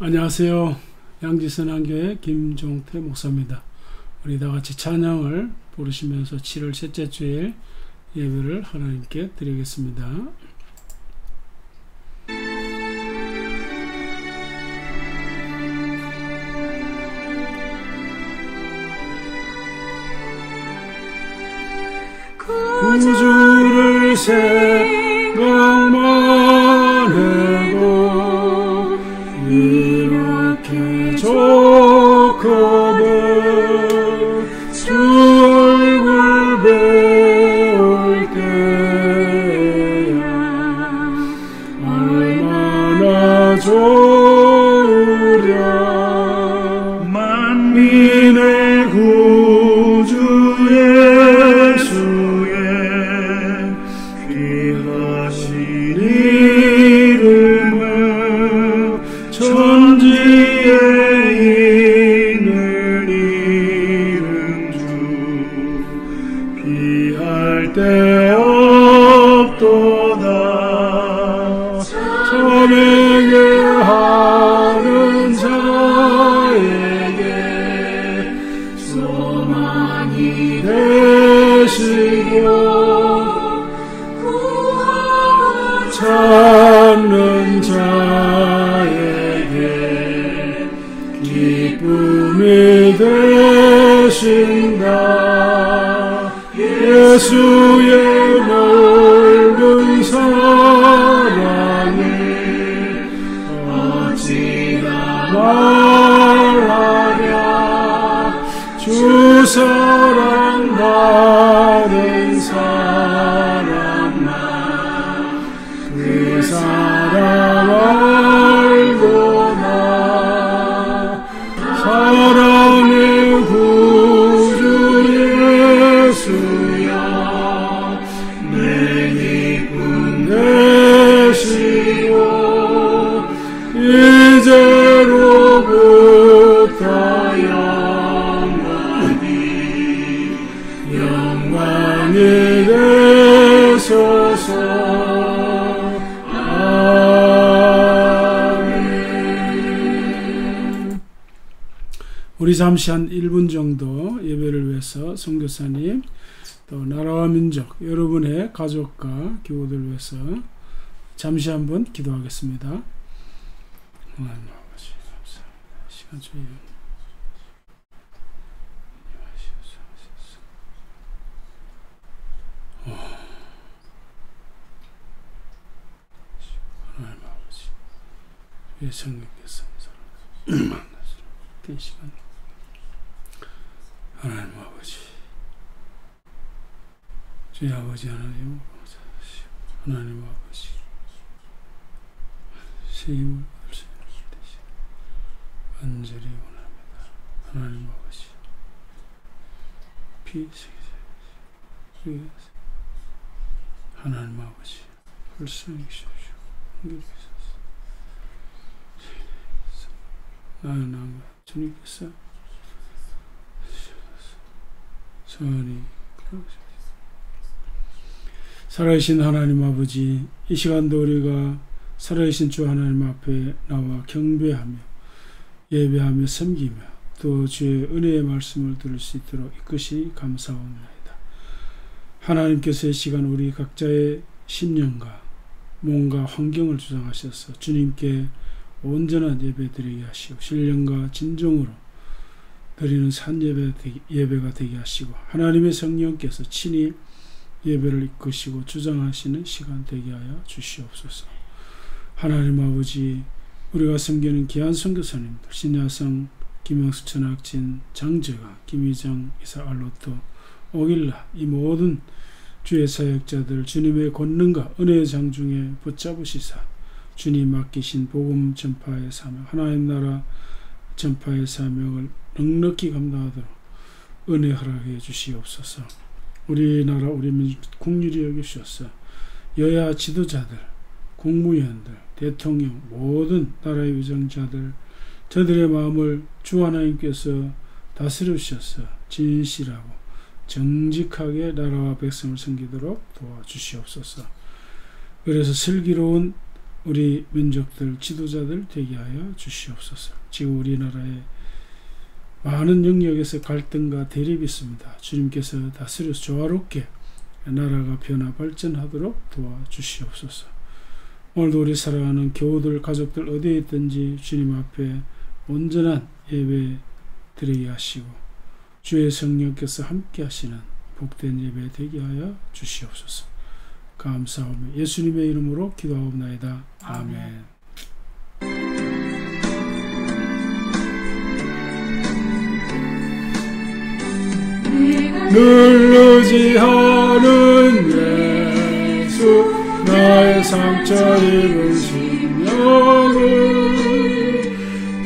안녕하세요. 양지선한교회 김종태 목사입니다. 우리 다같이 찬양을 부르시면서 7월 셋째 주일 예배를 하나님께 드리겠습니다. 구주를 생각만 해도 이렇게 좋거든. 주 얼굴 배울 때야 얼마나 좋으랴. 만민의 구주 예수의 귀하신 이름은 천지에 있는 이름 중 비할 데 없도다. 참에게 하는 자에게 소망이 되시고 찾는 자에게 기쁨이 되신다. 예수의 넓은 사랑을 어찌나 말하랴. 주 사랑 받은 사람만 그 사랑 알고나. 사랑의 구주 예수야 내 기쁨 되시고 이제로부터 영광이 되소서. 우리 잠시 한 1분 정도 예배를 위해서 선교사님 또 나라와 민족 여러분의 가족과 교우들 위해서 잠시 한번 기도하겠습니다. 하나님 아버지 감사합니다. 시간 주의 하나님 아버지 주의 성령께서 만나서 된 시간 하나님 아버지 주의 아버지 하나님 하나님 아버지 새 힘을 받을 수 있는 되시 간절히 원합니다. 하나님 아버지 피세계에서 하나님 아버지 불쌍히 주십시오. 공격하소서. 나의 남과 주님께서 선이 살아계신 하나님 아버지, 이 시간도 우리가 살아계신 주 하나님 앞에 나와 경배하며 예배하며 섬기며 또 주의 은혜의 말씀을 들을 수 있도록 이끄시 감사합니다. 하나님께서 이 시간 우리 각자의 심령과 몸과 환경을 주장하셔서 주님께 온전한 예배 드리게 하시고 신령과 진정으로 드리는 예배가 되게 하시고 하나님의 성령께서 친히 예배를 이끄시고 주장하시는 시간 되게 하여 주시옵소서. 하나님 아버지, 우리가 섬기는 귀한 선교사님들 신야성, 김영수, 천학진, 장재가, 김희정, 이사 알로토, 오길라, 이 모든 주의 사역자들 주님의 권능과 은혜의 장중에 붙잡으시사 주님 맡기신 복음 전파의 사명, 하나님 나라 전파의 사명을 넉넉히 감당하도록 은혜 허락해 주시옵소서. 우리나라 우리 민족 국률이 여기시옵소서. 여야 지도자들, 국무위원들, 대통령, 모든 나라의 위정자들, 저들의 마음을 주 하나님께서 다스려주셔서 진실하고 정직하게 나라와 백성을 섬기도록 도와주시옵소서. 그래서 슬기로운 우리 민족들, 지도자들 되게 하여 주시옵소서. 지금 우리나라에 많은 영역에서 갈등과 대립이 있습니다. 주님께서 다스려서 조화롭게 나라가 변화 발전하도록 도와주시옵소서. 오늘도 우리 사랑하는 교우들, 가족들 어디에 있든지 주님 앞에 온전한 예배 드리게 하시고 주의 성령께서 함께 하시는 복된 예배 되게 하여 주시옵소서. 감사하며 예수님의 이름으로 기도하옵나이다. 아멘. 늘 의지하는 예수, 나의 상처 입은 심령을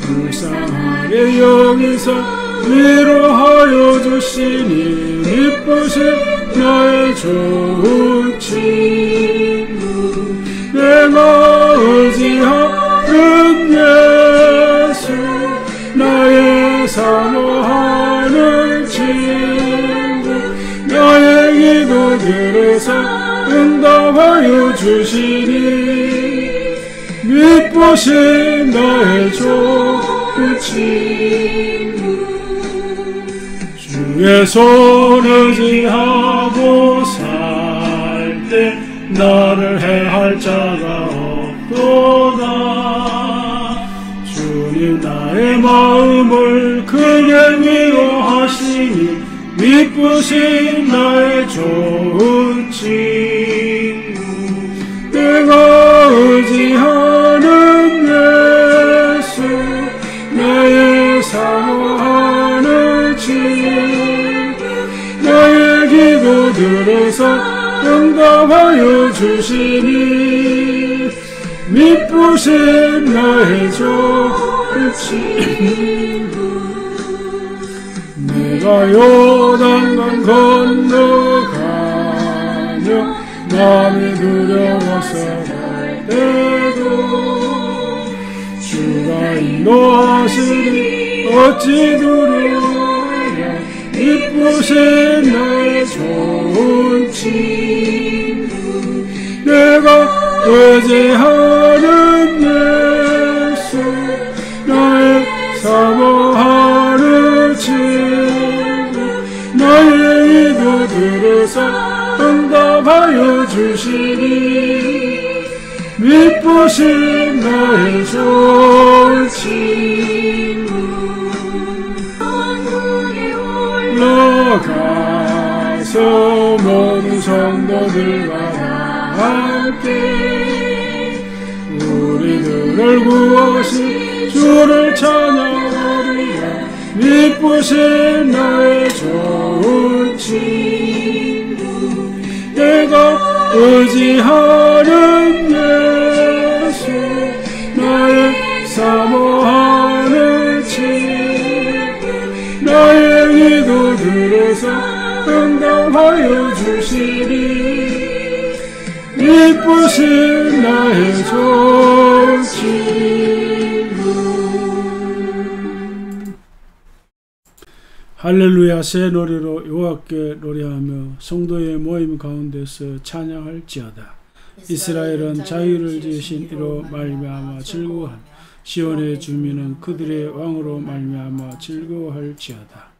불쌍하게 여기서 위로하여 주시니 이쁘신 나의 좋은 친구, 내가 의지하는 예수, 나의 사모하는 친구, 나의 기도 들으사 응답하여 주시니 이쁘신 나의 좋은 친구, 주의 손 의지하고 살 때 나를 해할 자가 없도다. 주님 나의 마음을 크게 위로하시니 이쁘신 나의 좋은 친구, 내가 의지하는 예수, 나의 사모하는 친구, 나의 기도 들어서 응답하여 주시니 이쁘신 나의 좋은 친구, 내가 요단강 건너가며 마음이 두려워서 갈 때도 주가 인도하시니 어찌 두려워하랴. 이쁘신 나의 좋은 친구, 내가 의지하는 예수, 나의 사모하는 친구, 나의 기도 들으사 응답하여 주시니 이쁘신 나의 좋은 친구, 올라가서 모든 성도들과 함께 우리들을 구하신 주를 찬양하리라. 이쁘신 나의 좋은 친구, 내가 의지하는 예수, 나의 사모하는 친구, 나의 기도 들어서 응답하여 주시니 이쁘신 나의 좋은 친구. 할렐루야. 새 노래로 여호와께 노래하며 성도의 모임 가운데서 찬양할지어다. 이스라엘은 자유를 지으신 이로 말미암아 즐거워하며 시온의 주민은 그들의 왕으로 말미암아 즐거워할지어다.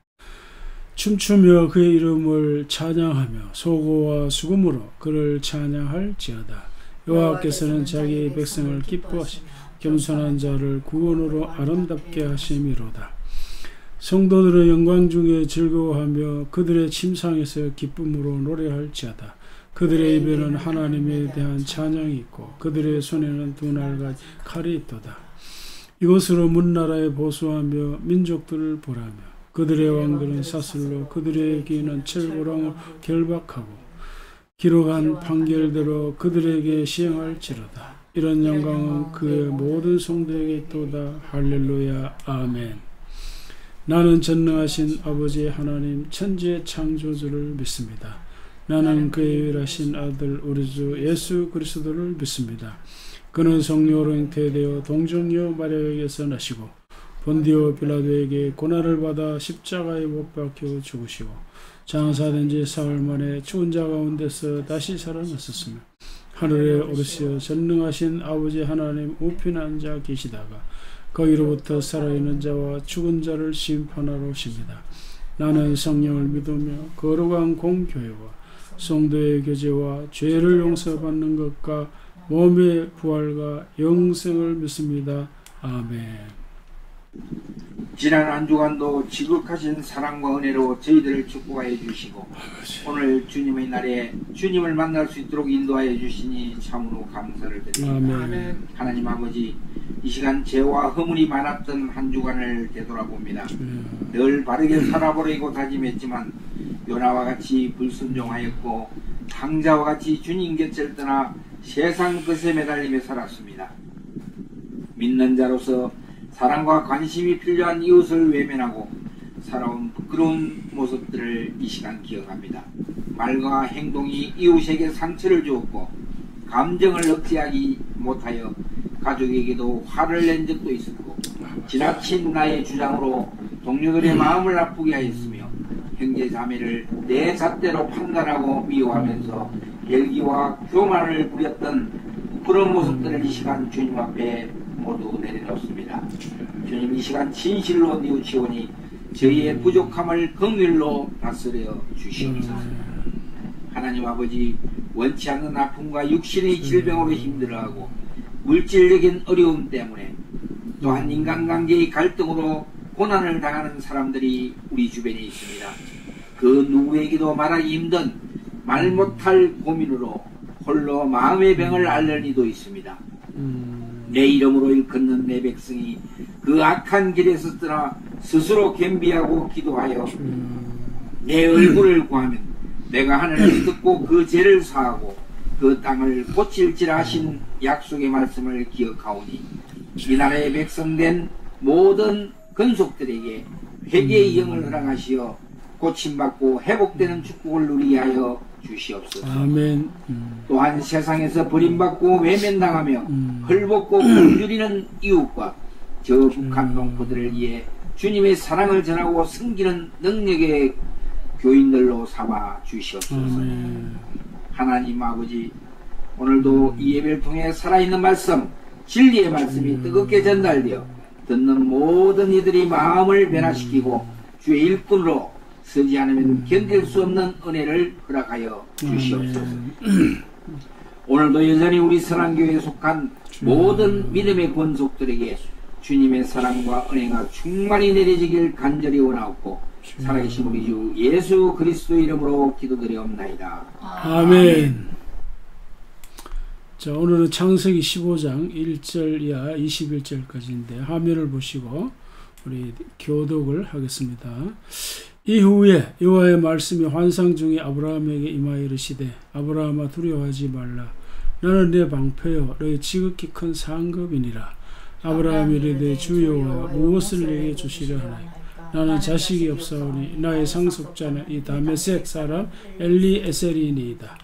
춤추며 그의 이름을 찬양하며 소고와 수금으로 그를 찬양할지어다. 여호와께서는 자기 백성을 기뻐하시며 겸손한 자를 구원으로 아름답게 하심이로다. 성도들의 영광 중에 즐거워하며 그들의 침상에서 기쁨으로 노래할지어다. 그들의 입에는 하나님에 대한 찬양이 있고 그들의 손에는 두 날가지 칼이 있도다. 이것으로 문나라에 보수하며 민족들을 보라며 그들의 왕들은 사슬로 그들의 귀는 철고랑으로 결박하고 기록한 판결대로 그들에게 시행할지로다. 이런 영광은 그의 모든 성도에게 있도다. 할렐루야. 아멘. 나는 전능하신 아버지 하나님 천지의 창조주를 믿습니다. 나는 그의 유일하신 아들 우리 주 예수 그리스도를 믿습니다. 그는 성령으로 잉태되어 동정녀 마리아에게서 나시고 본디오 빌라도에게 고난을 받아 십자가에 못 박혀 죽으시고 장사된 지 사흘 만에 죽은 자 가운데서 다시 살아났었으며 하늘에 오르시어 전능하신 아버지 하나님 우편에 앉아 계시다가 거기로부터 살아있는 자와 죽은 자를 심판하러 오십니다. 나는 성령을 믿으며 거룩한 공교회와 성도의 교제와 죄를 용서받는 것과 몸의 부활과 영생을 믿습니다. 아멘. 지난 한 주간도 지극하신 사랑과 은혜로 저희들을 축복하여 주시고 오늘 주님의 날에 주님을 만날 수 있도록 인도하여 주시니 참으로 감사를 드립니다. 아멘. 하나님 아버지, 이 시간 죄와 허물이 많았던 한 주간을 되돌아봅니다. 늘 바르게 살아보려고 다짐했지만 요나와 같이 불순종하였고 탕자와 같이 주님 곁을 떠나 세상 것에 매달리며 살았습니다. 믿는 자로서 사랑과 관심이 필요한 이웃을 외면하고 살아온 부끄러운 모습들을 이 시간 기억합니다. 말과 행동이 이웃에게 상처를 주었고 감정을 억제하기 못하여 가족에게도 화를 낸 적도 있었고 지나친 나의 주장으로 동료들의 마음을 아프게 하였으며 형제 자매를 내 잣대로 판단하고 미워하면서 열기와 교만을 부렸던 그런 모습들을 이 시간 주님 앞에 모두 내려놓습니다. 주님, 이 시간 진실로 뉘우치오니 저희의 부족함을 긍휼로 다스려 주시옵소서. 하나님 아버지, 원치 않는 아픔과 육신의 질병으로 힘들어하고 물질적인 어려움 때문에 또한 인간관계의 갈등으로 고난을 당하는 사람들이 우리 주변에 있습니다. 그 누구에게도 말하기 힘든 말 못할 고민으로 홀로 마음의 병을 앓는 이도 있습니다. 내 이름으로 일컫는 내 백성이 그 악한 길에서 떠나 스스로 겸비하고 기도하여 내 얼굴을 구하면 내가 하늘에서 듣고 그 죄를 사하고 그 땅을 고칠지라 하신 약속의 말씀을 기억하오니 이 나라의 백성된 모든 근속들에게 회개의 영을 허락하시어 고침받고 회복되는 축복을 누리게 하여 주시옵소서. 아멘. 또한 세상에서 버림받고 외면당하며 헐벗고 굶주리는 이웃과 저 북한 농부들을 위해 주님의 사랑을 전하고 섬기는 능력의 교인들로 삼아 주시옵소서. 하나님 아버지, 오늘도 이 예배를 통해 살아있는 말씀, 진리의 말씀이 뜨겁게 전달되어 듣는 모든 이들이 마음을 변화시키고 주의 일꾼으로 서지 않으면 견딜 수 없는 은혜를 허락하여 주시옵소서. 오늘도 여전히 우리 선한교회에 속한 모든 믿음의 권속들에게 주님의 사랑과 은혜가 충만히 내려지길 간절히 원하옵고 살아계신 우리 주 예수 그리스도 이름으로 기도드리옵나이다. 아멘. 자, 오늘은 창세기 15장 1절 이하 21절까지인데 화면을 보시고 우리 교독을 하겠습니다. 이후에 여호와의 말씀이 환상 중에 아브라함에게 임하여 이르시되 아브라함아 두려워하지 말라. 나는 내 방패여 너의 지극히 큰 상급이니라. 아브라함이 이르되 주 여호와여 무엇을 내게 주시려 하나이까. 나는 자식이 없사오니 나의 상속자는 이 다메섹 사람 엘리에셀이니이다.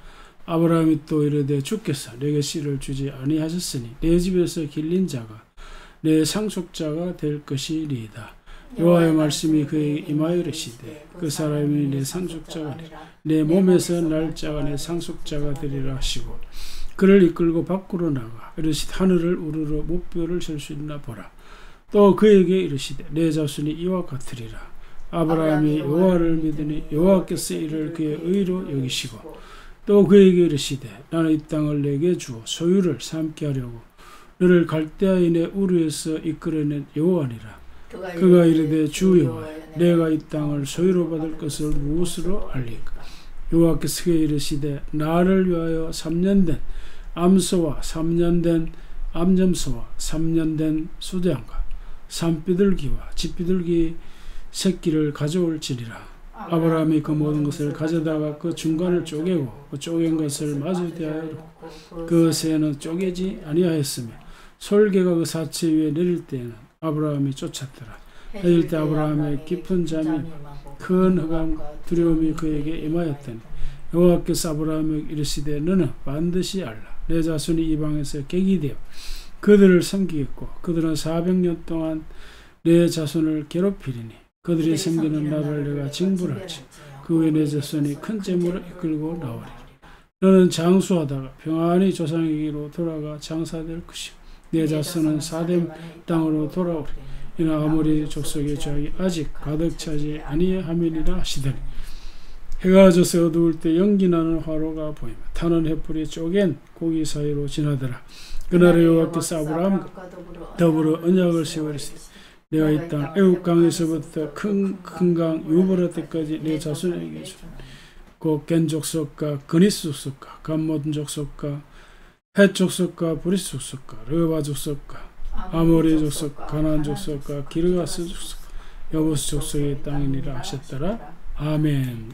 아브라함이 또 이르되 주께서 내게 씨를 주지 아니하셨으니 내 집에서 길린 자가 내 상속자가 될 것이니이다. 여호와의 말씀이 그에게 임하여 이르시되 그 사람이 내 상속자가 내 몸에서 날짜가 내 상속자가 되리라 하시고 그를 이끌고 밖으로 나가 이르시되 하늘을 우러러 목표를 셀 수 있나 보라. 또 그에게 이르시되 내 자손이 이와 같으리라. 아브라함이 여호와를 믿으니 여호와께서 이를 그의 의로 여기시고 또 그에게 이르시되 나는 이 땅을 내게 주어 소유를 삼게 하려고 너를 갈대아인의 우르에서 이끌어낸 여호와니라. 그가 이르되 주 여호와, 내가 이 땅을 소유로 받을 것을 무엇으로 알리까? 여호와께서 그에게 이르시되 나를 위하여 3년 된 암소와 3년 된 암점소와 3년 된 수대양과 산비둘기와 집비둘기 새끼를 가져올지니라. 아브라함이 그 모든 것을 가져다가 그 중간을 쪼개고 그 쪼갠 것을 마주 대하여 그 새는 쪼개지 아니하였으며 솔개가 그 사체 위에 내릴 때에는 아브라함이 쫓았더라. 내릴 때 아브라함의 깊은 잠이 큰 흑암과 두려움이 그에게 임하였더니 여호와께서 아브라함에게 이르시되 너는 반드시 알라. 내 자손이 이방에서 객이 되어 그들을 섬기겠고 그들은 400년 동안 내 자손을 괴롭히리니 그들이 섬기는 나라를 내가 징벌할지 그 후에 내 자손이 큰 재물을 이끌고 나오리라. 너는 장수하다가 평안히 조상에게로 돌아가 장사될 것이요 내 자손은 사뎀 땅으로 돌아오리. 이나 아모리 족속의 죄악이 아직 가득 차지 아니함이니라 하시더니 해가 져서 어두울 때 연기나는 화로가 보이며 타는 횃불이 쪼갠 고기 사이로 지나더라. 그날에 여호와께서 아브라함과 더불어 언약을 세우리시되 내가 이 땅 애굽 강에서부터 큰 강 유브라 때까지 내 자손에게 주리니 곧 겐 족속과 그니스 족속과 감몬 족속과 헷 족속과 브리스 족속과 르바 족속과 아모리 족속, 가나안 족속과 기르가스 족속, 여부스 족속의 땅이니라 하셨더라. 아멘.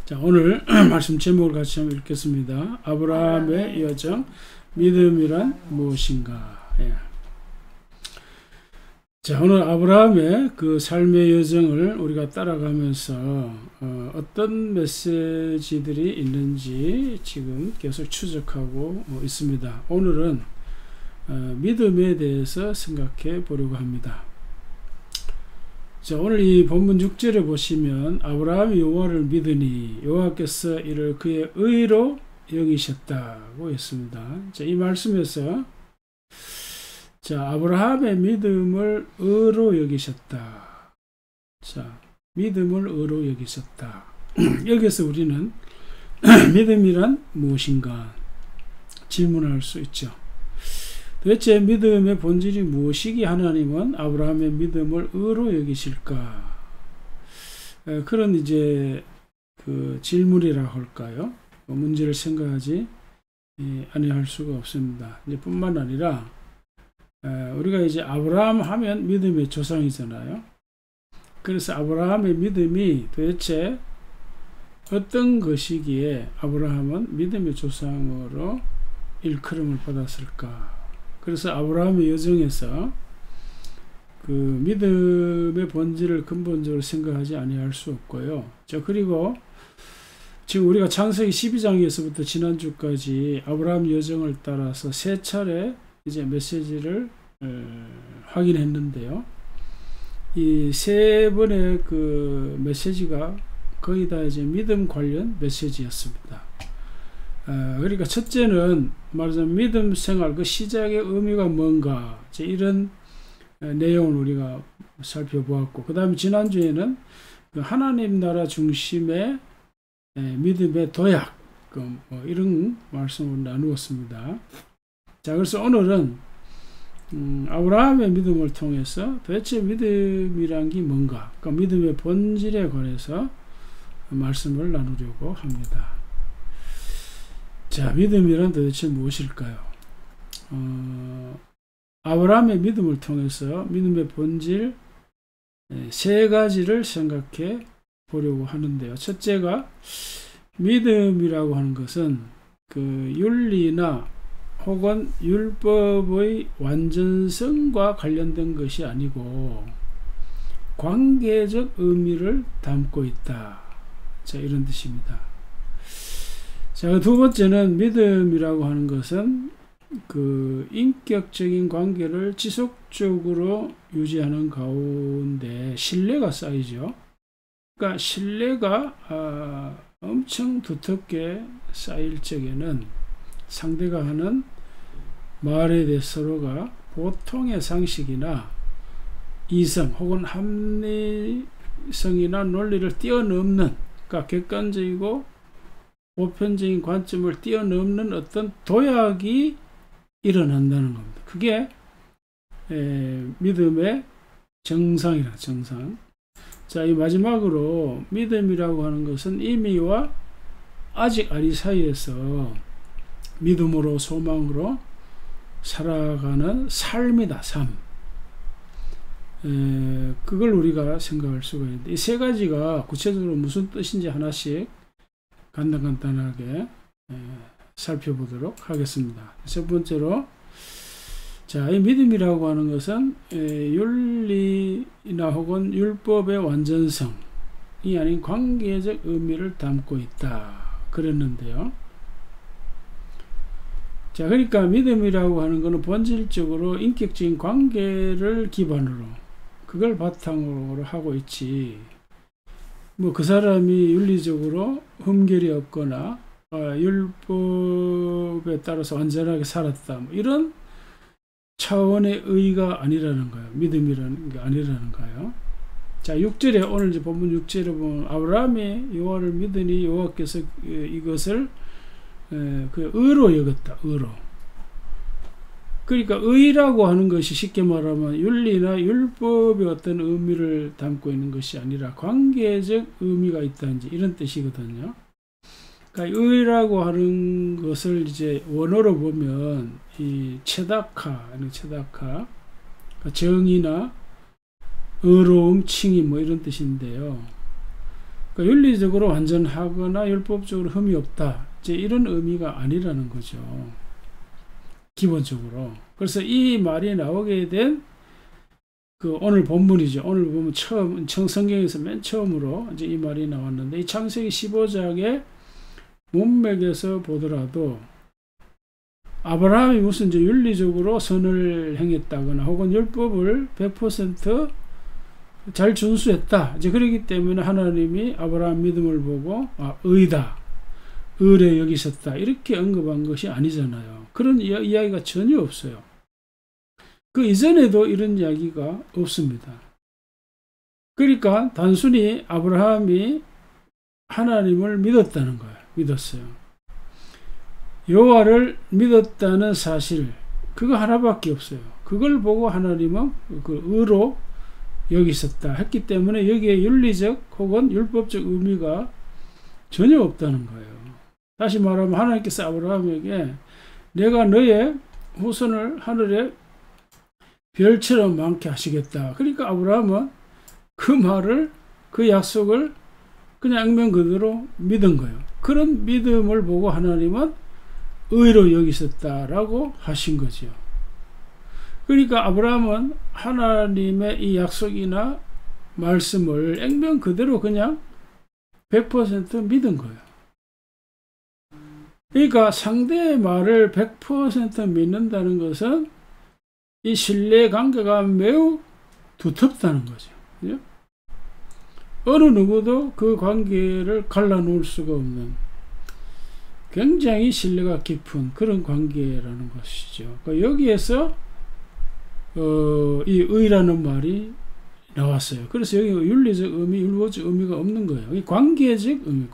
자, 오늘 말씀 제목을 같이 한번 읽겠습니다. 아브라함의 여정, 믿음이란 무엇인가? 예. 자, 오늘 아브라함의 그 삶의 여정을 우리가 따라가면서 어떤 메시지들이 있는지 지금 계속 추적하고 있습니다. 오늘은 믿음에 대해서 생각해 보려고 합니다. 자, 오늘 이 본문 6절에 보시면 아브라함이 여호와를 믿으니 여호와께서 이를 그의 의로 여기셨다고 했습니다. 자, 이 말씀에서 자, 아브라함의 믿음을 의로 여기셨다. 자, 믿음을 의로 여기셨다. 여기서 우리는 믿음이란 무엇인가 질문할 수 있죠. 도대체 믿음의 본질이 무엇이기에 하나님은 아브라함의 믿음을 의로 여기실까? 그런 이제 그 질문이라 할까요? 문제를 생각하지 아니할 수가 없습니다. 이제 뿐만 아니라 우리가 이제 아브라함 하면 믿음의 조상이잖아요. 그래서 아브라함의 믿음이 도대체 어떤 것이기에 아브라함은 믿음의 조상으로 일컬음을 받았을까? 그래서 아브라함의 여정에서 그 믿음의 본질을 근본적으로 생각하지 아니할 수 없고요. 자, 그리고 지금 우리가 창세기 12장에서부터 지난주까지 아브라함 여정을 따라서 세 차례 이제 메시지를 확인했는데요. 이 세 번의 그 메시지가 거의 다 이제 믿음 관련 메시지였습니다. 그러니까 첫째는 말하자면 믿음 생활 그 시작의 의미가 뭔가 이런 내용을 우리가 살펴보았고, 그 다음에 지난주에는 그 하나님 나라 중심의 믿음의 도약 뭐 이런 말씀을 나누었습니다. 자, 그래서 오늘은 아브라함의 믿음을 통해서 도대체 믿음이란 게 뭔가, 그러니까 믿음의 본질에 관해서 말씀을 나누려고 합니다. 자, 믿음이란 도대체 무엇일까요? 아브라함의 믿음을 통해서 믿음의 본질 세 가지를 생각해 보려고 하는데요. 첫째가 믿음이라고 하는 것은 그 윤리나 혹은 율법의 완전성과 관련된 것이 아니고 관계적 의미를 담고 있다. 자, 이런 뜻입니다. 자, 두 번째는 믿음이라고 하는 것은 그 인격적인 관계를 지속적으로 유지하는 가운데 신뢰가 쌓이죠. 그러니까 신뢰가 엄청 두텁게 쌓일 적에는 상대가 하는 말에 대해서 서로가 보통의 상식이나 이성 혹은 합리성이나 논리를 뛰어넘는, 그러니까 객관적이고 보편적인 관점을 뛰어넘는 어떤 도약이 일어난다는 겁니다. 그게 믿음의 정상이라 정상. 자, 이 마지막으로 믿음이라고 하는 것은 이미와 아직 아니 사이에서 믿음으로 소망으로 살아가는 삶이다. 삶. 그걸 우리가 생각할 수가 있는데 이 세 가지가 구체적으로 무슨 뜻인지 하나씩 간단하게 살펴보도록 하겠습니다. 첫 번째로, 자, 이 믿음이라고 하는 것은 윤리나 혹은 율법의 완전성이 아닌 관계적 의미를 담고 있다 그랬는데요. 자, 그러니까 믿음이라고 하는 것은 본질적으로 인격적인 관계를 기반으로 그걸 바탕으로 하고 있지, 뭐 그 사람이 윤리적으로 흠결이 없거나 율법에 따라서 완전하게 살았다, 뭐 이런 차원의 의가 아니라는 거예요. 믿음이라는 게 아니라는 거예요. 자, 6절에 오늘 이제 본문 6절에 보면 아브라함이 여호와를 믿으니 여호와께서 이것을 그 의로 여겼다. 의로. 그러니까 의라고 하는 것이 쉽게 말하면 윤리나 율법의 어떤 의미를 담고 있는 것이 아니라 관계적 의미가 있다든지 이런 뜻이거든요. 그러니까 의라고 하는 것을 이제 원어로 보면 이 체다카, 그러니까 정의나 의로움, 칭의 뭐 이런 뜻인데요. 그러니까 윤리적으로 완전하거나 율법적으로 흠이 없다, 이제 이런 의미가 아니라는 거죠. 기본적으로. 그래서 이 말이 나오게 된 그 오늘 본문이죠. 오늘 보면 성경에서 맨 처음으로 이제 이 말이 나왔는데, 이 창세기 15장의 문맥에서 보더라도 아브라함이 무슨 이제 윤리적으로 선을 행했다거나 혹은 율법을 100% 잘 준수했다, 이제 그렇기 때문에 하나님이 아브라함 믿음을 보고 의다, 의뢰 여기셨다, 이렇게 언급한 것이 아니잖아요. 그런 이야기가 전혀 없어요. 그 이전에도 이런 이야기가 없습니다. 그러니까 단순히 아브라함이 하나님을 믿었다는 거예요. 믿었어요. 여호와를 믿었다는 사실, 그거 하나밖에 없어요. 그걸 보고 하나님은 그 의로 여기셨다 했기 때문에 여기에 윤리적 혹은 율법적 의미가 전혀 없다는 거예요. 다시 말하면 하나님께서 아브라함에게 내가 너의 후손을 하늘에 별처럼 많게 하시겠다. 그러니까 아브라함은 그 말을, 그 약속을 그냥 액면 그대로 믿은 거예요. 그런 믿음을 보고 하나님은 의로 여기셨다라고 하신 거죠. 그러니까 아브라함은 하나님의 이 약속이나 말씀을 액면 그대로 그냥 100% 믿은 거예요. 그러니까 상대의 말을 100% 믿는다는 것은 이 신뢰 관계가 매우 두텁다는 거죠. 그죠? 어느 누구도 그 관계를 갈라놓을 수가 없는 굉장히 신뢰가 깊은 그런 관계라는 것이죠. 그러니까 여기에서 이 의라는 말이 나왔어요. 그래서 여기 윤리적 의미, 율법적 의미가 없는 거예요. 이 관계적 의미,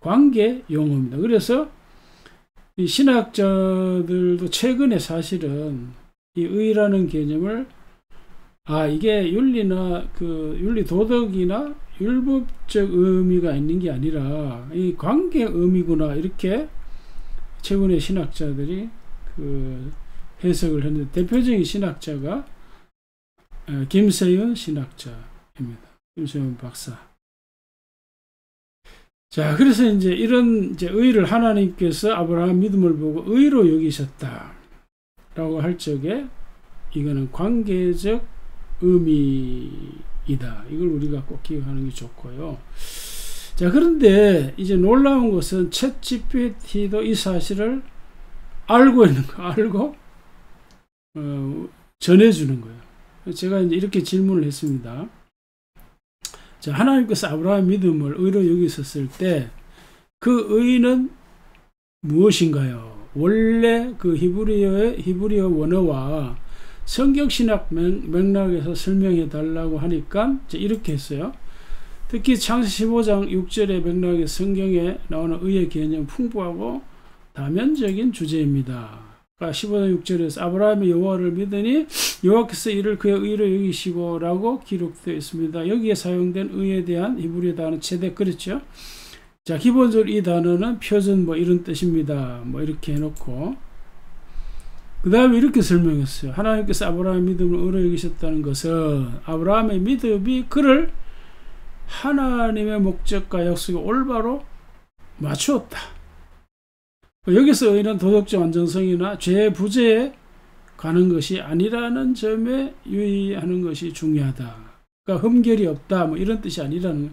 관계 용어입니다. 그래서 이 신학자들도 최근에 사실은 이 의라는 개념을 이게 윤리나 윤리 도덕이나 율법적 의미가 있는 게 아니라 이 관계 의미구나, 이렇게 최근에 신학자들이 해석을 했는데, 대표적인 신학자가 김세윤 신학자입니다. 김세윤 박사. 자, 그래서 이제 이런 의를 하나님께서 아브라함 믿음을 보고 의로 여기셨다라고 할 적에 이거는 관계적 의미이다. 이걸 우리가 꼭 기억하는 게 좋고요. 자, 그런데 이제 놀라운 것은 챗GPT도 이 사실을 알고 있는 거, 알고 전해주는 거예요. 제가 이제 이렇게 질문을 했습니다. 자, 하나님께서 아브라함 믿음을 의로 여기셨을 때 그 의는 무엇인가요? 원래 그 히브리어 원어와 성경신학 맥락에서 설명해 달라고 하니까 이렇게 했어요. 특히 창세기 15장 6절의 맥락의 성경에 나오는 의의 개념 풍부하고 다면적인 주제입니다. 15장 6절에서 아브라함이 여호와를 믿으니 여호와께서 이를 그의 의로 여기시고 라고 기록되어 있습니다. 여기에 사용된 의에 대한 히브리 단어 체덱, 그렇죠? 자, 기본적으로 이 단어는 표준 뭐 이런 뜻입니다. 뭐 이렇게 해놓고 그 다음에 이렇게 설명했어요. 하나님께서 아브라함의 믿음을 의로 여기셨다는 것은 아브라함의 믿음이 그를 하나님의 목적과 약속에 올바로 맞추었다. 여기서 의는 도덕적 완전성이나 죄 부재에 가는 것이 아니라는 점에 유의하는 것이 중요하다. 그러니까 흠결이 없다 뭐 이런 뜻이 아니라는 거예요.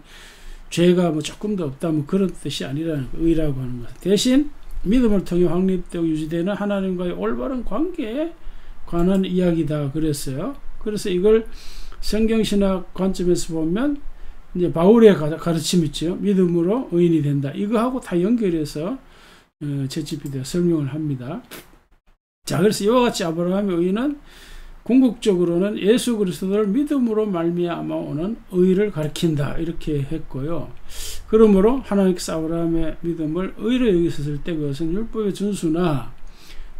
죄가 뭐 조금 더 없다 뭐 그런 뜻이 아니라는 거예요. 의라고 하는 것. 대신 믿음을 통해 확립되고 유지되는 하나님과의 올바른 관계에 관한 이야기다 그랬어요. 그래서 이걸 성경신학 관점에서 보면 이제 바울의 가르침 있죠. 믿음으로 의인이 된다. 이거하고 다 연결해서 채집이 설명을 합니다. 자, 그래서 이와 같이 아브라함의 의는 궁극적으로는 예수 그리스도를 믿음으로 말미암아 오는 의를 가리킨다 이렇게 했고요. 그러므로 하나님께서 아브라함의 믿음을 의로 여기셨을 때 그것은 율법의 준수나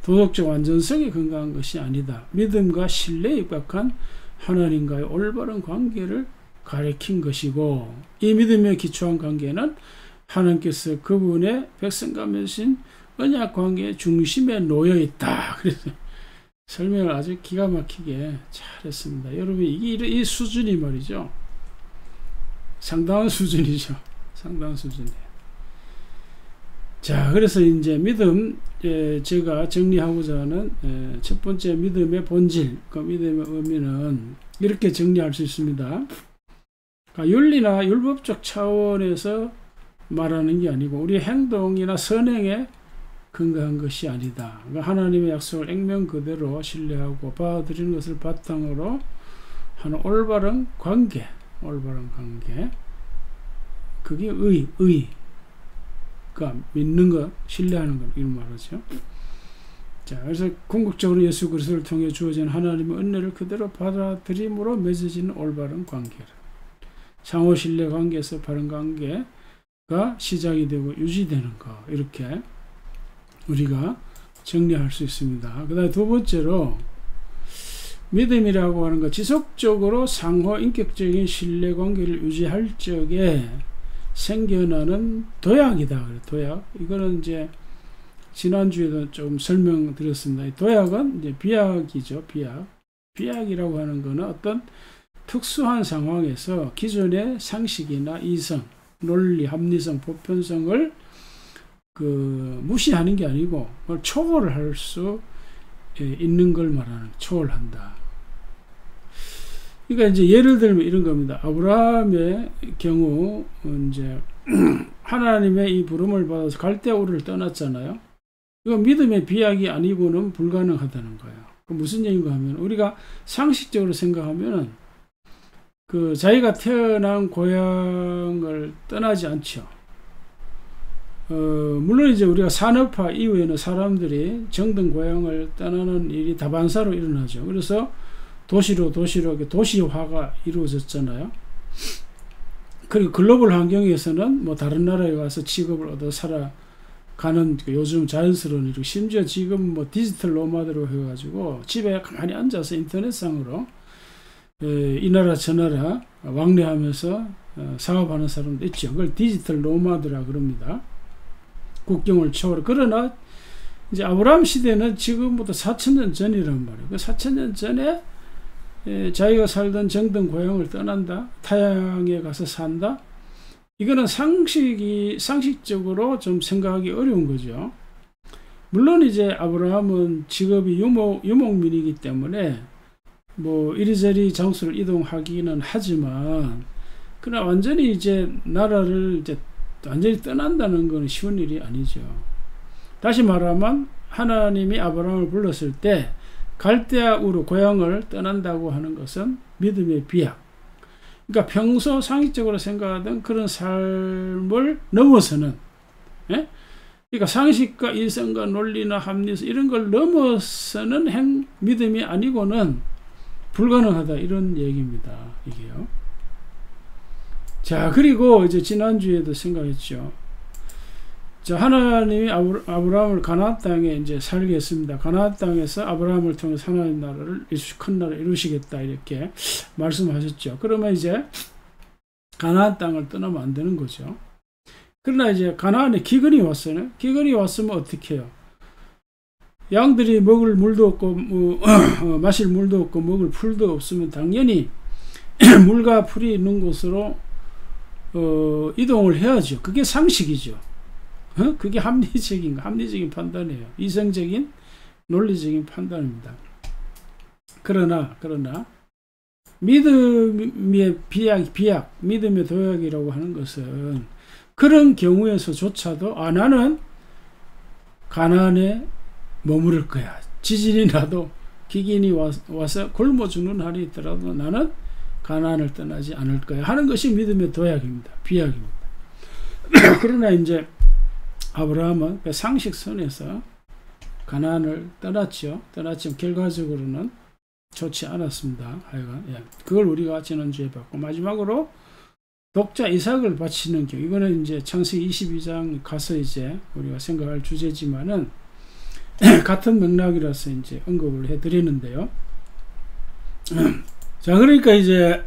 도덕적 완전성에 근거한 것이 아니다. 믿음과 신뢰에 입각한 하나님과의 올바른 관계를 가리킨 것이고, 이 믿음에 기초한 관계는 하나님께서 그분의 백성과 맺으신 언약 관계의 중심에 놓여 있다. 그래서 설명을 아주 기가 막히게 잘했습니다. 여러분, 이게 이 수준이 말이죠. 상당한 수준이죠. 상당한 수준이에요. 자, 그래서 이제 믿음, 제가 정리하고자 하는 첫 번째 믿음의 본질, 그 믿음의 의미는 이렇게 정리할 수 있습니다. 그러니까 윤리나 율법적 차원에서 말하는 게 아니고 우리 행동이나 선행에 근거한 것이 아니다. 그러니까 하나님의 약속을 액면 그대로 신뢰하고 받아들이는 것을 바탕으로 하는 올바른 관계, 그게 의. 그러니까 믿는 것, 신뢰하는 것, 이런 말이죠. 자, 그래서 궁극적으로 예수 그리스도를 통해 주어진 하나님의 은혜를 그대로 받아들임으로 맺어지는 올바른 관계를, 상호 신뢰 관계에서 바른 관계가 시작이 되고 유지되는 것, 이렇게 우리가 정리할 수 있습니다. 그 다음에 두 번째로 믿음이라고 하는 것, 지속적으로 상호 인격적인 신뢰 관계를 유지할 적에 생겨나는 도약이다. 도약. 이거는 이제 지난주에도 좀 설명드렸습니다. 도약은 이제 비약이죠. 비약이라고 하는 거는 어떤 특수한 상황에서 기존의 상식이나 이성, 논리, 합리성, 보편성을 무시하는 게 아니고 그걸 초월을 할 수 있는 걸 말하는, 초월한다. 그러니까 이제 예를 들면 이런 겁니다. 아브라함의 경우 이제 하나님의 이 부름을 받아서 갈대아우르를 떠났잖아요. 이거 믿음의 비약이 아니고는 불가능하다는 거예요. 그 무슨 얘기인가 하면, 우리가 상식적으로 생각하면은 자기가 태어난 고향을 떠나지 않죠. 물론 이제 우리가 산업화 이후에는 사람들이 정든 고향을 떠나는 일이 다반사로 일어나죠. 그래서 도시로 도시화가 이루어졌잖아요. 그리고 글로벌 환경에서는 뭐 다른 나라에 가서 직업을 얻어 살아가는 요즘 자연스러운 일, 심지어 지금 뭐 디지털 노마드로 해가지고 집에 가만히 앉아서 인터넷상으로 이 나라 저 나라 왕래하면서 사업하는 사람도 있죠. 그걸 디지털 노마드라 그럽니다. 국경을 초월해. 그러나 이제 아브라함 시대는 지금부터 4,000년 전이란 말이에요. 그 4,000년 전에 자기가 살던 정든 고향을 떠난다, 타향에 가서 산다, 이거는 상식적으로 좀 생각하기 어려운 거죠. 물론 이제 아브라함은 직업이 유목민이기 때문에 뭐 이리저리 장소를 이동하기는 하지만, 그러나 완전히 이제 나라를 이제 완전히 떠난다는 건 쉬운 일이 아니죠. 다시 말하면 하나님이 아브라함을 불렀을 때 갈대아우르 고향을 떠난다고 하는 것은 믿음의 비약. 그러니까 평소 상식적으로 생각하던 그런 삶을 넘어서는, 그러니까 상식과 이성과 논리나 합리성 이런 걸 넘어서는 믿음이 아니고는 불가능하다, 이런 얘기입니다. 이게요. 자, 그리고 이제 지난주에도 생각했죠. 자, 하나님이 아브라함을 가나안 땅에 이제 살게 했습니다. 가나안 땅에서 아브라함을 통해서 하나님 나라를 큰 나라 이루시겠다 이렇게 말씀하셨죠. 그러면 이제 가나안 땅을 떠나면 안 되는 거죠. 그러나 이제 가나안에 기근이 왔어요. 기근이 왔으면 어떻게 해요? 양들이 먹을 물도 없고 마실 물도 없고 먹을 풀도 없으면 당연히 물과 풀이 있는 곳으로 이동을 해야죠. 그게 상식이죠. 그게 합리적인 판단이에요. 이성적인 논리적인 판단입니다. 그러나 믿음의 비약, 믿음의 도약이라고 하는 것은 그런 경우에서조차도 나는 가나안에 머무를 거야. 지진이 나도 기근이 와서 굶어 죽는 날이 있더라도 나는 가나안을 떠나지 않을 거야 하는 것이 믿음의 도약입니다. 비약입니다. 그러나 이제 아브라함은 그 상식선에서 가나안을 떠났지만 결과적으로는 좋지 않았습니다. 하여간 그걸 우리가 지난주에 봤고, 마지막으로 독자 이삭을 바치는 경우, 이거는 이제 창세기 22장 가서 이제 우리가 생각할 주제지만은 같은 맥락이라서 이제 언급을 해드리는데요. 자, 그러니까 이제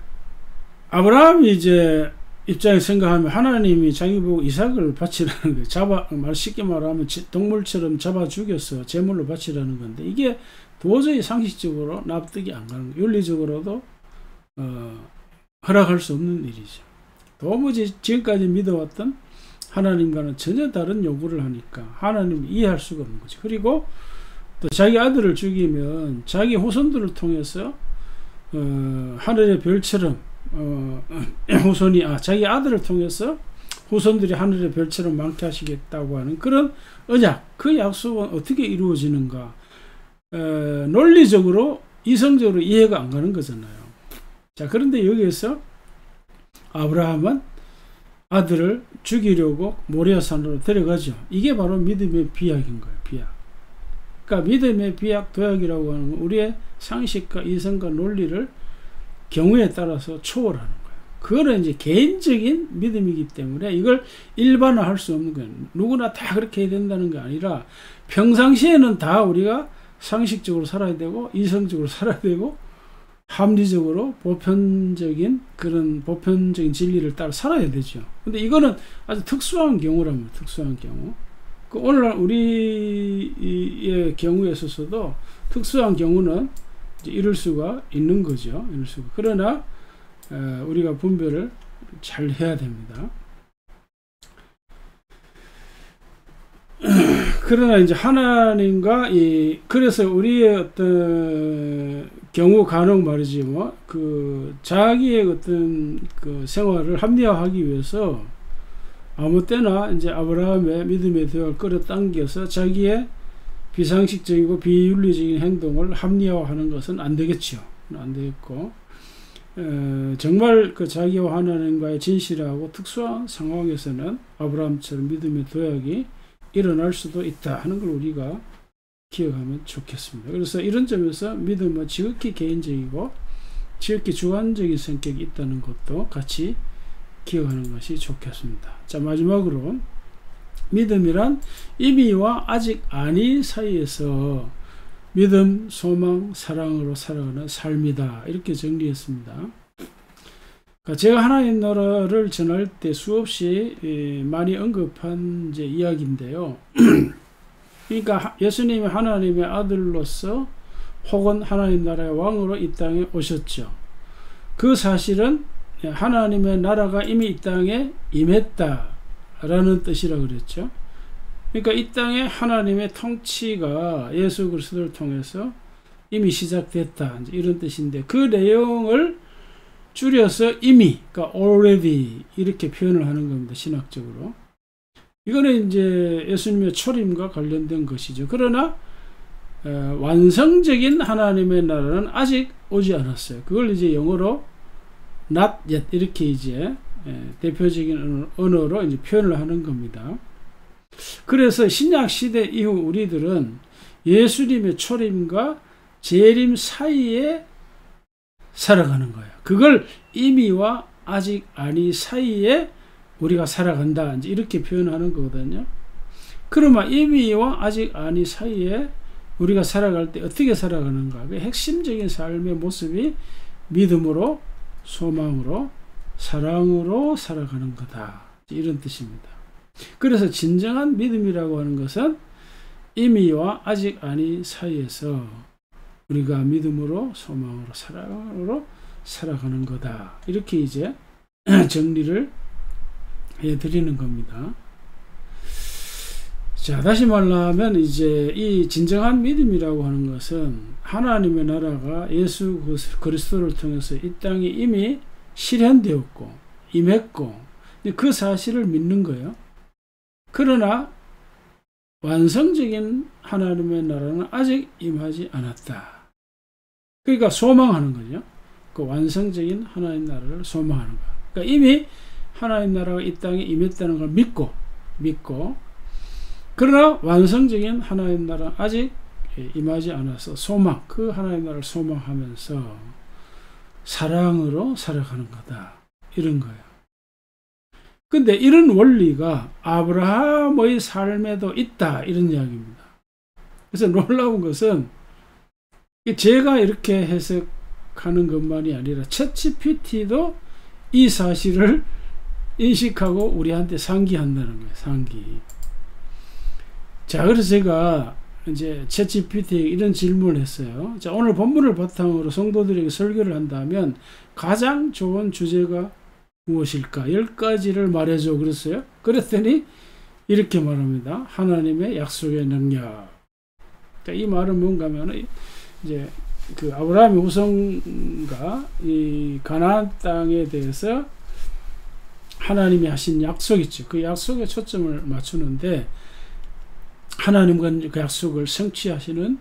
아브라함이 이제 입장에 생각하면 하나님이 자기 보고 이삭을 바치라는 거예요. 쉽게 말하면 동물처럼 잡아 죽여서 제물로 바치라는 건데, 이게 도저히 상식적으로 납득이 안 가는 거예요. 윤리적으로도 허락할 수 없는 일이죠. 도무지 지금까지 믿어왔던 하나님과는 전혀 다른 요구를 하니까 하나님이 이해할 수가 없는 거죠. 그리고 또 자기 아들을 죽이면 자기 후손들을 통해서 하늘의 별처럼 자기 아들을 통해서 후손들이 하늘의 별처럼 많게 하시겠다고 하는 그런 언약, 그 약속은 어떻게 이루어지는가? 논리적으로 이성적으로 이해가 안 가는 거잖아요. 자, 그런데 여기에서 아브라함은 아들을 죽이려고 모리아산으로 데려가죠. 이게 바로 믿음의 비약인 거예요. 비약. 그러니까 믿음의 비약, 도약이라고 하는 건 우리의 상식과 이성과 논리를 경우에 따라서 초월하는 거예요. 그거는 이제 개인적인 믿음이기 때문에 이걸 일반화할 수 없는 거예요. 누구나 다 그렇게 해야 된다는 게 아니라 평상시에는 다 우리가 상식적으로 살아야 되고 이성적으로 살아야 되고 합리적으로 보편적인 진리를 따라 살아야 되죠. 근데 이거는 아주 특수한 경우라면 특수한 경우. 오늘날 우리의 경우에 있어서도 특수한 경우는 이제 이럴 수가 있는 거죠. 그러나 우리가 분별을 잘 해야 됩니다. 그러나 이제 하나님과 그래서 우리의 어떤 경우 간혹 말이지 자기의 어떤 그 생활을 합리화하기 위해서 아무 때나 이제 아브라함의 믿음의 도약을 끌어당겨서 자기의 비상식적이고 비윤리적인 행동을 합리화하는 것은 안 되겠죠. 안 되겠고, 정말 그 자기와 하나님과의 진실하고 특수한 상황에서는 아브라함처럼 믿음의 도약이 일어날 수도 있다 하는 걸 우리가 기억하면 좋겠습니다. 그래서 이런 점에서 믿음은 지극히 개인적이고 지극히 주관적인 성격이 있다는 것도 같이 기억하는 것이 좋겠습니다. 자, 마지막으로 믿음이란 이미와 아직 아니 사이에서 믿음, 소망, 사랑으로 살아가는 삶이다. 이렇게 정리했습니다. 제가 하나님 나라를 전할 때 수없이 많이 언급한 이제 이야기인데요. 그러니까 예수님이 하나님의 아들로서 혹은 하나님 나라의 왕으로 이 땅에 오셨죠. 그 사실은 하나님의 나라가 이미 이 땅에 임했다라는 뜻이라 그랬죠. 그러니까 이 땅에 하나님의 통치가 예수 그리스도를 통해서 이미 시작됐다, 이런 뜻인데, 그 내용을 줄여서 이미, 그러니까 already 이렇게 표현을 하는 겁니다. 신학적으로. 이거는 이제 예수님의 초림과 관련된 것이죠. 그러나 완성적인 하나님의 나라는 아직 오지 않았어요. 그걸 이제 영어로 not yet 이렇게 이제 대표적인 언어로 이제 표현을 하는 겁니다. 그래서 신약 시대 이후 우리들은 예수님의 초림과 재림 사이에 살아가는 거예요. 그걸 이미와 아직 아니 사이에 우리가 살아간다, 이제 이렇게 표현하는 거거든요. 그러면 이미와 아직 아니 사이에 우리가 살아갈 때 어떻게 살아가는가? 그 핵심적인 삶의 모습이 믿음으로, 소망으로, 사랑으로 살아가는 거다. 이런 뜻입니다. 그래서 진정한 믿음이라고 하는 것은 이미와 아직 아니 사이에서 우리가 믿음으로, 소망으로, 사랑으로 살아가는 거다. 이렇게 이제 정리를 해드리는 겁니다. 자, 다시 말하면 이제 이 진정한 믿음이라고 하는 것은 하나님의 나라가 예수 그리스도를 통해서 이 땅에 이미 실현되었고 임했고 그 사실을 믿는 거예요. 그러나 완성적인 하나님의 나라는 아직 임하지 않았다. 그러니까 소망하는 거죠. 그 완성적인 하나님 나라를 소망하는 거예요. 그러니까 이미 하나님 나라가 이 땅에 임했다는 걸 믿고 그러나 완성적인 하나님 나라 아직 임하지 않아서 소망, 그 하나님 나라를 소망하면서 사랑으로 살아가는 거다. 이런 거예요. 근데 이런 원리가 아브라함의 삶에도 있다. 이런 이야기입니다. 그래서 놀라운 것은 제가 이렇게 해석하는 것만이 아니라 챗GPT도 이 사실을 인식하고 우리한테 상기한다는 거예요. 상기. 자, 그래서 제가 이제 챗GPT에 이런 질문을 했어요. 자, 오늘 본문을 바탕으로 성도들에게 설교를 한다면 가장 좋은 주제가 무엇일까? 10가지를 말해줘 그랬어요. 그랬더니 이렇게 말합니다. 하나님의 약속의 능력. 그러니까 이 말은 뭔가 하면 이제 그 아브라함의 후손과 이 가나안 땅에 대해서 하나님이 하신 약속 있죠. 그 약속에 초점을 맞추는데 하나님과 그 약속을 성취하시는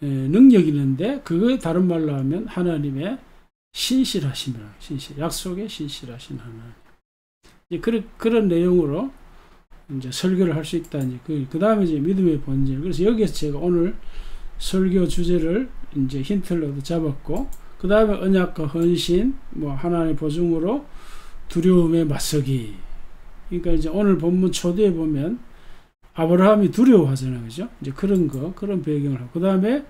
능력이 있는데 그거에 다른 말로 하면 하나님의 신실하심이라 약속에 신실하신 하나님. 그런 내용으로 이제 설교를 할 수 있다니. 그 다음에 이제 믿음의 본질. 그래서 여기에서 제가 오늘 설교 주제를 이제 힌트를 잡았고, 그 다음에 언약과 헌신, 뭐 하나님의 보증으로 두려움에 맞서기. 그러니까 이제 오늘 본문 초대에 보면 아브라함이 두려워하잖아요, 그죠? 이제 그런 배경을 하고, 그 다음에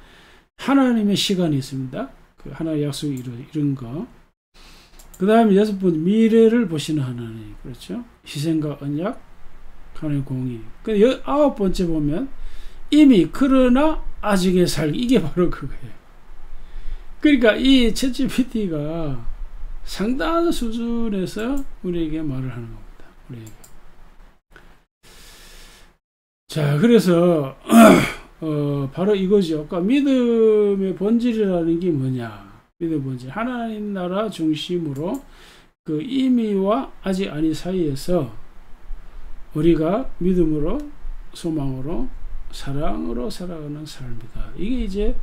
하나님의 시간이 있습니다. 그 하나의 약속이 이런 거. 그 다음에 6번째 미래를 보시는 하나님, 그렇죠? 희생과 언약, 하나님의 공의. 그 9번째 보면 이미 그러나 아직의 살기. 이게 바로 그거예요. 그러니까 이 챗GPT가 상당한 수준에서 우리에게 말을 하는 겁니다. 우리에게. 자, 그래서 바로 이거죠. 그러니까 믿음의 본질이라는 게 뭐냐? 믿음의 본질. 하나님 나라 중심으로 그 이미와 아직 아니 사이에서 우리가 믿음으로, 소망으로, 사랑으로 살아가는 삶이다. 이게 이제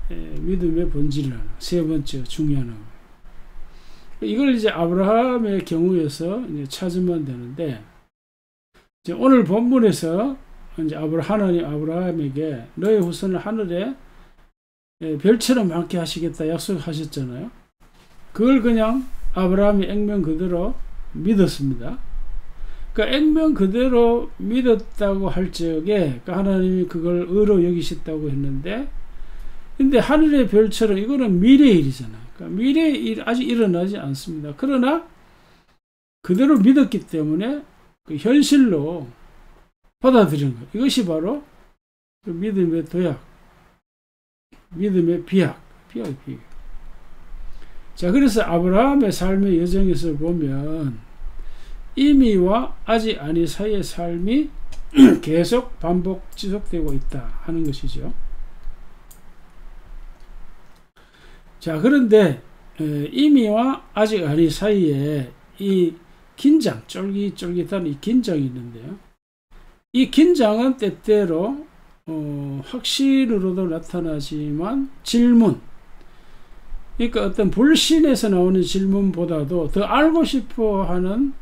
믿음의 본질이라는 세 번째 중요한 거. 이걸 이제 아브라함의 경우에서 이제 찾으면 되는데, 이제 오늘 본문에서 이제 하나님 아브라함에게 너의 후손을 하늘에 별처럼 많게 하시겠다 약속하셨잖아요. 그걸 그냥 아브라함이 액면 그대로 믿었습니다. 그러니까 액면 그대로 믿었다고 할 적에 그러니까 하나님이 그걸 의로 여기셨다고 했는데, 근데 하늘의 별처럼 이거는 미래의 일이잖아요. 그러니까 미래의 일 아직 일어나지 않습니다. 그러나 그대로 믿었기 때문에 그 현실로 받아들이는 거예요. 이것이 바로 그 믿음의 도약, 믿음의 비약. 자, 그래서 아브라함의 삶의 여정에서 보면 이미와 아직 아니 사이의 삶이 계속 반복 지속되고 있다 하는 것이죠. 자, 그런데 이미와 아직 아니 사이에 이 긴장, 쫄깃쫄깃한 이 긴장이 있는데요. 이 긴장은 때때로 확신으로도 나타나지만 질문, 그러니까 어떤 불신에서 나오는 질문보다도 더 알고 싶어 하는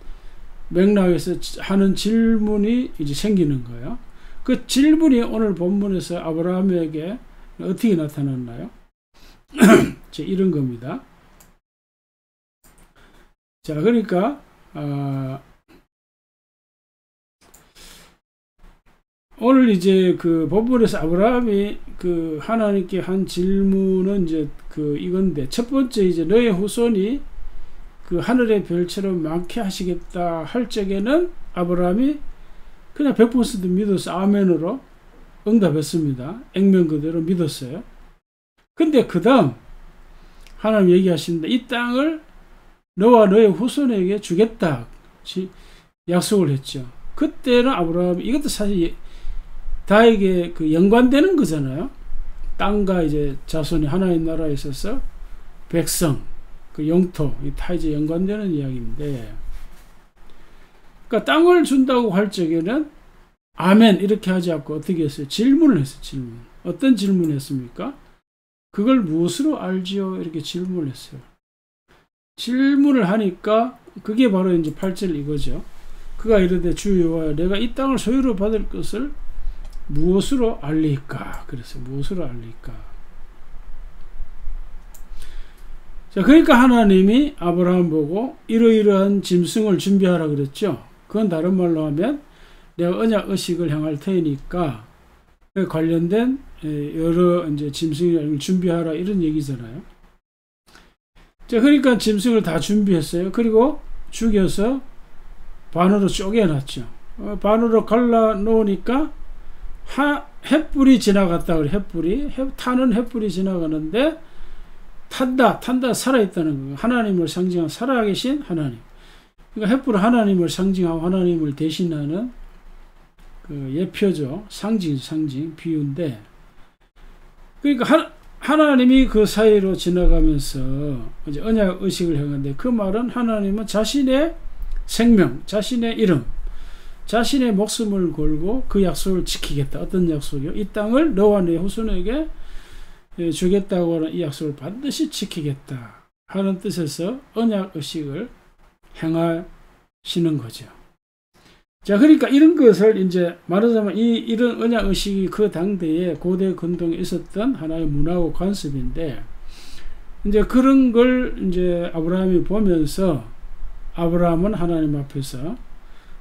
맥락에서 하는 질문이 이제 생기는 거예요. 그 질문이 오늘 본문에서 아브라함에게 어떻게 나타났나요? 이런 겁니다. 자, 그러니까 오늘 이제 그 본문에서 아브라함이 그 하나님께 한 질문은 이제 그 이건데, 첫 번째 이제 너의 후손이 그 하늘의 별처럼 많게 하시겠다 할 적에는 아브라함이 그냥 100% 믿어서 아멘으로 응답했습니다. 액면 그대로 믿었어요. 근데 그 다음 하나님 얘기하신다. 이 땅을 너와 너의 후손에게 주겠다 약속을 했죠. 그때는 아브라함이, 이것도 사실 다에게 그 연관되는 거잖아요. 땅과 이제 자손이 하나의 나라에 있어서 백성, 그 영토, 다 이제 연관되는 이야기인데, 그러니까 땅을 준다고 할 적에는 아멘 이렇게 하지 않고 어떻게 했어요? 질문을 했어요. 질문. 어떤 질문을 했습니까? 그걸 무엇으로 알지요? 이렇게 질문을 했어요. 질문을 하니까 그게 바로 이제 8절 이거죠. 그가 이르되 주 여호와여, 내가 이 땅을 소유로 받을 것을 무엇으로 알리까? 그래서 무엇으로 알리까? 자, 그러니까 하나님이 아브라함 보고 이러이러한 짐승을 준비하라 그랬죠. 그건 다른 말로 하면 내가 언약 의식을 향할 테니까 관련된 여러 이제 짐승을 준비하라 이런 얘기잖아요. 자, 그러니까 짐승을 다 준비했어요. 그리고 죽여서 반으로 쪼개놨죠. 반으로 갈라 놓으니까 햇불이 지나갔다 그래. 타는 햇불이 지나가는데 탄다 살아있다는 거예요. 하나님을 상징하고 살아계신 하나님. 그러니까 햇불은 하나님을 상징하고 하나님을 대신하는 그 예표죠. 상징, 비유인데, 그러니까 하나님이 그 사이로 지나가면서 이제 언약 의식을 행하는데, 그 말은 하나님은 자신의 생명, 자신의 이름, 자신의 목숨을 걸고 그 약속을 지키겠다. 어떤 약속이요? 이 땅을 너와 내 후손에게 주겠다고 하는 이 약속을 반드시 지키겠다 하는 뜻에서 언약 의식을 행하시는 거죠. 자, 그러니까 이런 것을 이제 말하자면 이런 언약 의식이 그 당대에 고대 근동에 있었던 하나의 문화고 관습인데, 이제 그런 걸 이제 아브라함이 보면서, 아브라함은 하나님 앞에서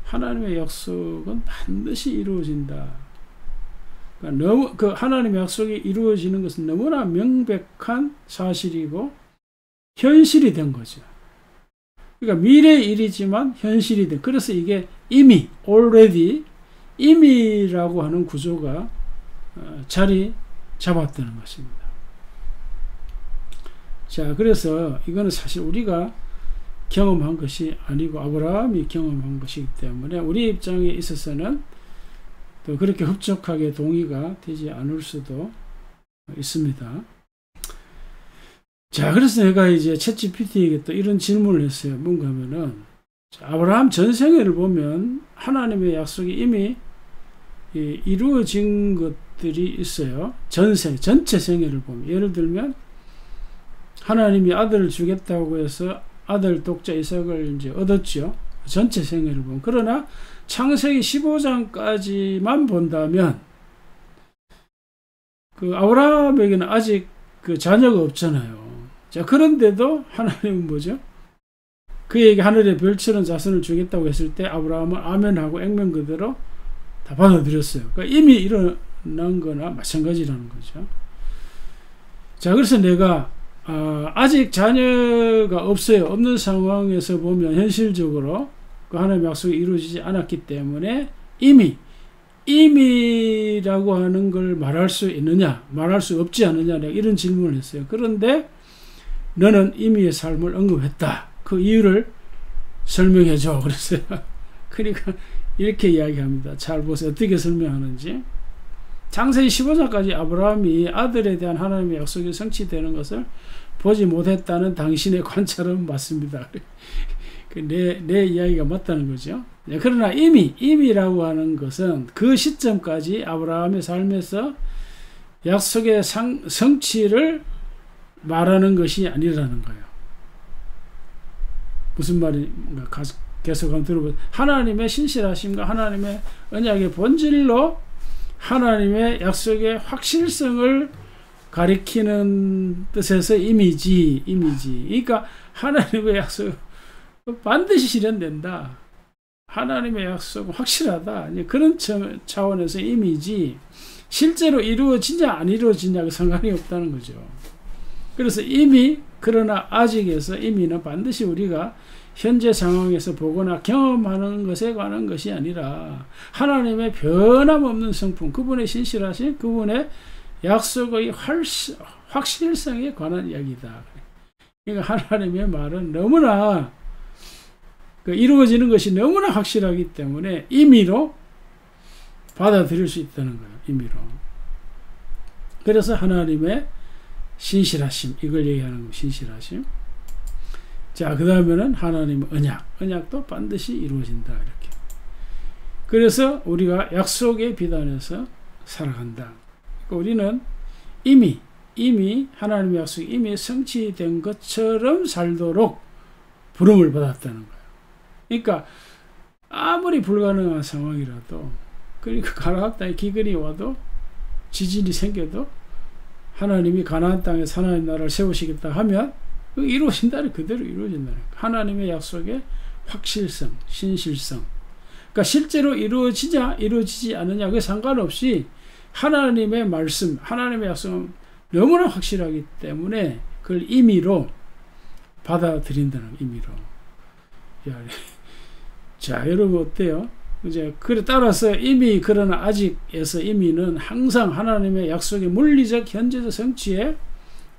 하나님의 약속은 반드시 이루어진다. 그러니까 너무 그 하나님의 약속이 이루어지는 것은 너무나 명백한 사실이고 현실이 된 거죠. 그러니까 미래의 일이지만 현실이 된. 그래서 이게 이미 already 이미라고 하는 구조가 자리 잡았다는 것입니다. 자, 그래서 이거는 사실 우리가 경험한 것이 아니고 아브라함이 경험한 것이기 때문에 우리 입장에 있어서는 또 그렇게 흡족하게 동의가 되지 않을 수도 있습니다. 자, 그래서 내가 이제 챗GPT에게 또 이런 질문을 했어요. 뭔가 하면은, 아브라함 전생애를 보면 하나님의 약속이 이미 이루어진 것들이 있어요. 전체 생애를 보면. 예를 들면, 하나님이 아들을 주겠다고 해서 아들 독자 이삭을 이제 얻었죠. 전체 생애를 보면. 그러나 창세기 15장까지만 본다면, 그 아브라함에게는 아직 그 자녀가 없잖아요. 자, 그런데도 하나님은 뭐죠? 그에게 하늘의 별처럼 자손을 주겠다고 했을 때 아브라함은 아멘하고 액면 그대로 다 받아들였어요. 그러니까 이미 일어난 거나 마찬가지라는 거죠. 자, 그래서 내가 아직 자녀가 없어요. 없는 상황에서 보면 현실적으로 그 하나님의 약속이 이루어지지 않았기 때문에 이미라고 하는 걸 말할 수 있느냐, 말할 수 없지 않느냐, 이런 질문을 했어요. 그런데 너는 이미의 삶을 언급했다. 그 이유를 설명해줘. 그랬어요. 그러니까 이렇게 이야기합니다. 잘 보세요. 어떻게 설명하는지. 창세기 15장까지 아브라함이 아들에 대한 하나님의 약속이 성취되는 것을 보지 못했다는 당신의 관찰은 맞습니다. 내 이야기가 맞다는 거죠. 그러나 이미라고 하는 것은 그 시점까지 아브라함의 삶에서 약속의 성취를 말하는 것이 아니라는 거예요. 무슨 말인가 계속 한번 들어보세요. 하나님의 신실하심과 하나님의 언약의 본질로 하나님의 약속의 확실성을 가리키는 뜻에서 이미지. 그러니까 하나님의 약속 반드시 실현된다. 하나님의 약속은 확실하다. 이제 그런 차원에서 이미지 실제로 이루어지냐 안 이루어지냐가 상관이 없다는 거죠. 그래서 이미 그러나 아직에서 이미는 반드시 우리가 현재 상황에서 보거나 경험하는 것에 관한 것이 아니라 하나님의 변함없는 성품, 그분의 신실하신 그분의 약속의 확실성에 관한 이야기다. 그러니까 하나님의 말은 너무나 이루어지는 것이 너무나 확실하기 때문에 임의로 받아들일 수 있다는 거예요. 임의로. 그래서 하나님의 신실하심, 이걸 얘기하는 거예요. 신실하심. 자, 그 다음에는 하나님의 언약도 반드시 이루어진다. 이렇게. 그래서 우리가 약속의 비단에서 살아간다. 그러니까 우리는 이미 하나님의 약속이 이미 성취된 것처럼 살도록 부름을 받았다는 거예요. 그러니까 아무리 불가능한 상황이라도, 그러니까 가나안 땅에 기근이 와도 지진이 생겨도 하나님이 가나안 땅에 하나님 나라를 세우시겠다 하면 이루어진다는 그대로 이루어진다는 거예요. 하나님의 약속의 확실성, 신실성. 그러니까 실제로 이루어지냐 이루어지지 않느냐 그게 상관없이 하나님의 말씀, 하나님의 약속은 너무나 확실하기 때문에 그걸 임의로 받아들인다는 의미로. 자, 여러분 어때요? 이제 그래 따라서 이미 그러나 아직에서 이미는 항상 하나님의 약속의 물리적 현재적 성취에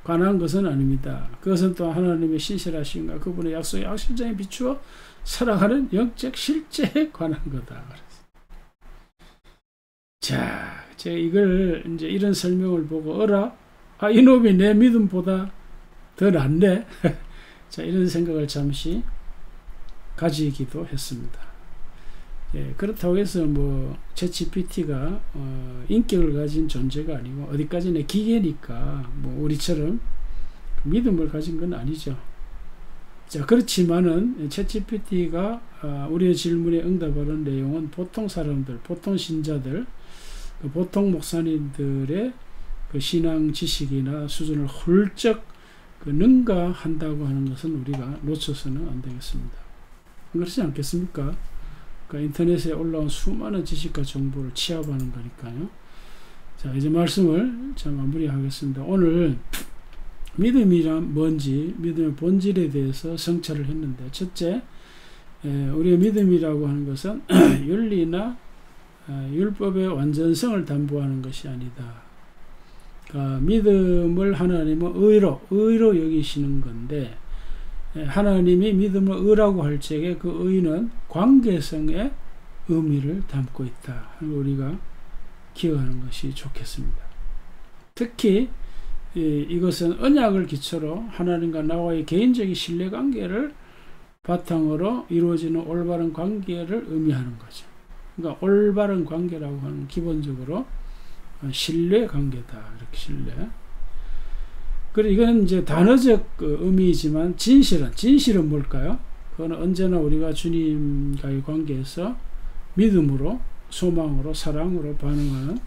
관한 것은 아닙니다. 그것은 또 하나님의 신실하심과 그분의 약속의 확실성에 비추어 살아가는 영적 실제에 관한 거다. 자, 제가 이걸 이제 이런 설명을 보고 이놈이 내 믿음보다 더 낫네. 자, 이런 생각을 잠시 가지기도 했습니다. 예, 그렇다고 해서 챗GPT가 인격을 가진 존재가 아니고 어디까지나 기계니까 우리처럼 믿음을 가진 건 아니죠. 자, 그렇지만은 챗GPT가 우리의 질문에 응답하는 내용은 보통 사람들, 보통 신자들, 보통 목사님들의 그 신앙 지식이나 수준을 훌쩍 능가한다고 하는 것은 우리가 놓쳐서는 안 되겠습니다. 그렇지 않겠습니까? 그러니까 인터넷에 올라온 수많은 지식과 정보를 취합하는 거니까요. 자, 이제 말씀을 마무리하겠습니다. 오늘 믿음이란 뭔지, 믿음의 본질에 대해서 성찰을 했는데, 첫째, 우리의 믿음이라고 하는 것은 윤리나 율법의 완전성을 담보하는 것이 아니다. 그러니까 믿음을 하나님은 의로 여기시는 건데, 하나님이 믿음을 의라고 할 적에 그 의는 관계성의 의미를 담고 있다. 우리가 기억하는 것이 좋겠습니다. 특히 이것은 언약을 기초로 하나님과 나와의 개인적인 신뢰관계를 바탕으로 이루어지는 올바른 관계를 의미하는 거죠. 그러니까 올바른 관계라고 하는 기본적으로 신뢰관계다. 이렇게 신뢰. 그리고 이건 이제 단어적 의미이지만 진실은 뭘까요? 그건 언제나 우리가 주님과의 관계에서 믿음으로, 소망으로, 사랑으로 반응하는